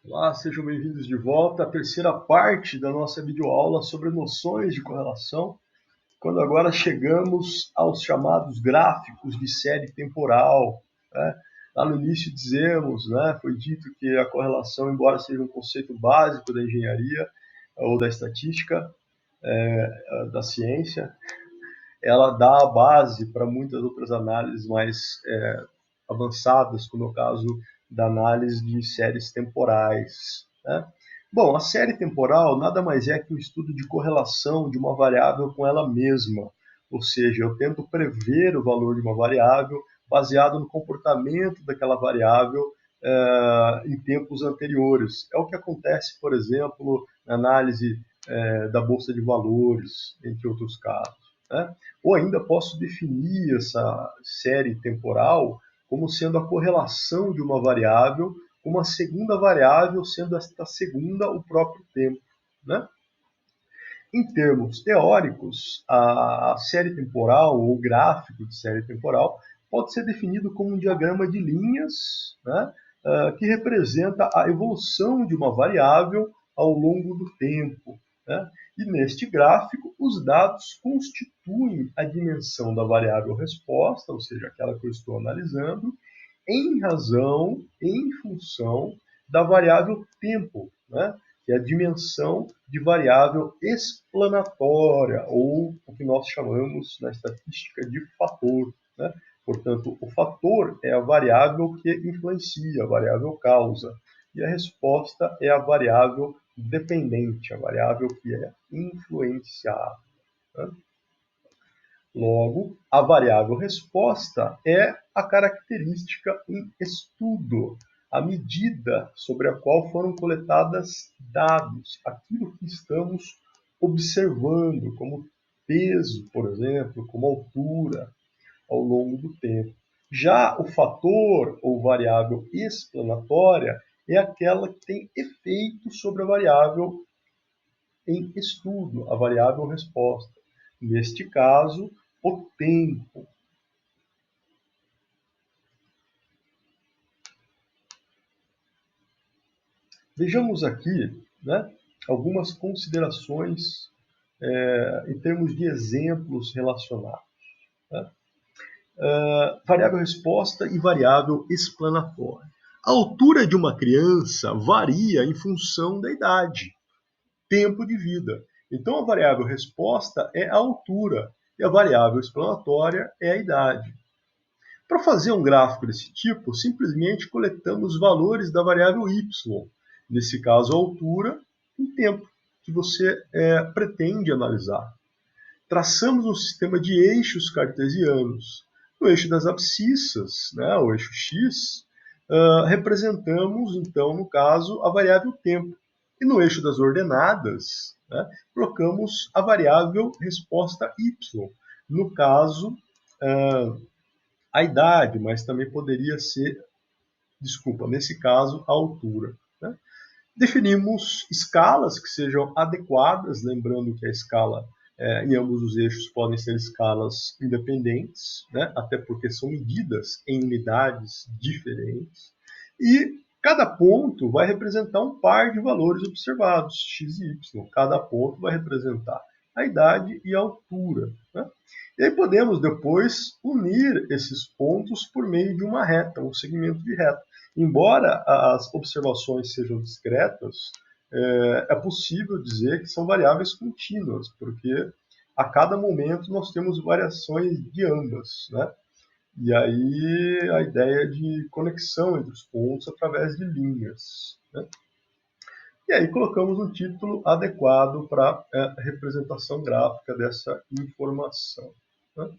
Olá, sejam bem-vindos de volta à terceira parte da nossa videoaula sobre noções de correlação, quando agora chegamos aos chamados gráficos de série temporal. Né? Lá no início dizemos, né, foi dito que a correlação, embora seja um conceito básico da engenharia ou da estatística, da ciência, ela dá a base para muitas outras análises mais avançadas, como é o caso da análise de séries temporais. Né? Bom, a série temporal nada mais é que um estudo de correlação de uma variável com ela mesma, ou seja, eu tento prever o valor de uma variável baseado no comportamento daquela variável em tempos anteriores. É o que acontece, por exemplo, na análise da Bolsa de Valores, entre outros casos. Né? Ou ainda posso definir essa série temporal como sendo a correlação de uma variável com uma segunda variável, sendo esta segunda o próprio tempo. Né? Em termos teóricos, a série temporal ou gráfico de série temporal pode ser definido como um diagrama de linhas, né, que representa a evolução de uma variável ao longo do tempo. Né? E neste gráfico, os dados constituem a dimensão da variável resposta, ou seja, aquela que eu estou analisando, em função da variável tempo, né? Que é a dimensão de variável explanatória, ou o que nós chamamos na estatística de fator. Né? Portanto, o fator é a variável que influencia, a variável causa, e a resposta é a variável dependente, a variável que é influenciada. Né? Logo, a variável resposta é a característica em estudo, a medida sobre a qual foram coletados dados, aquilo que estamos observando, como peso, por exemplo, como altura, ao longo do tempo. Já o fator ou variável explanatória é aquela que tem efeito sobre a variável em estudo, a variável resposta. Neste caso, o tempo. Vejamos aqui, né, algumas considerações em termos de exemplos relacionados. Né? Variável resposta e variável explanatória. A altura de uma criança varia em função da idade, tempo de vida. Então, a variável resposta é a altura e a variável explanatória é a idade. Para fazer um gráfico desse tipo, simplesmente coletamos valores da variável y, nesse caso a altura, e tempo, que você pretende analisar. Traçamos um sistema de eixos cartesianos. No eixo das abscissas, né, o eixo x, representamos, então, no caso, a variável tempo. E no eixo das ordenadas, né, colocamos a variável resposta y. No caso, a idade, mas também poderia ser, nesse caso, a altura. Né? Definimos escalas que sejam adequadas, lembrando que a escala em ambos os eixos podem ser escalas independentes, né? Até porque são medidas em unidades diferentes, e cada ponto vai representar um par de valores observados, x e y. Cada ponto vai representar a idade e a altura. Né? E aí podemos depois unir esses pontos por meio de uma reta, um segmento de reta. Embora as observações sejam discretas, é possível dizer que são variáveis contínuas, porque a cada momento nós temos variações de ambas. Né? E aí a ideia de conexão entre os pontos através de linhas. Né? E aí colocamos um título adequado para a representação gráfica dessa informação. Né?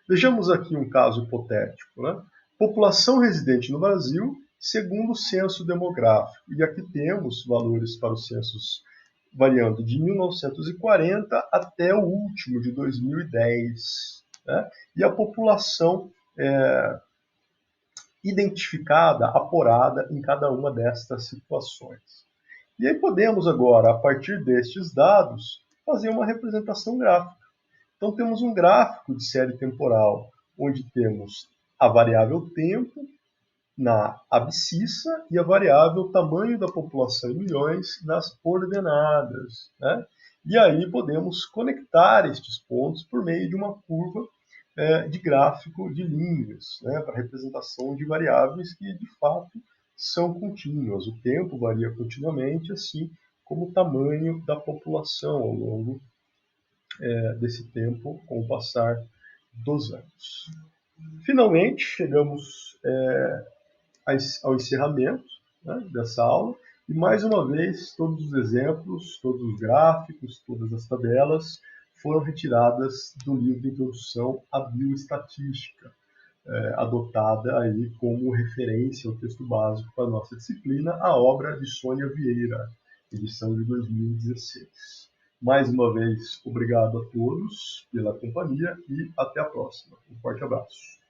Vejamos aqui um caso hipotético. Né? População residente no Brasil segundo o censo demográfico. E aqui temos valores para os censos variando de 1940 até o último, de 2010. Né? E a população identificada, apurada em cada uma destas situações. E aí podemos agora, a partir destes dados, fazer uma representação gráfica. Então temos um gráfico de série temporal, onde temos a variável tempo, na abscissa e a variável tamanho da população em milhões nas ordenadas, né? E aí podemos conectar estes pontos por meio de uma curva de gráfico de linhas, né, para representação de variáveis que de fato são contínuas. O tempo varia continuamente, assim como o tamanho da população ao longo desse tempo com o passar dos anos. Finalmente, chegamos ao encerramento, né, dessa aula, e mais uma vez todos os exemplos, todos os gráficos, todas as tabelas foram retiradas do livro de Introdução à Bioestatística, adotada aí como referência ao texto básico para a nossa disciplina, a obra de Sônia Vieira, edição de 2016. Mais uma vez, obrigado a todos pela companhia e até a próxima. Um forte abraço.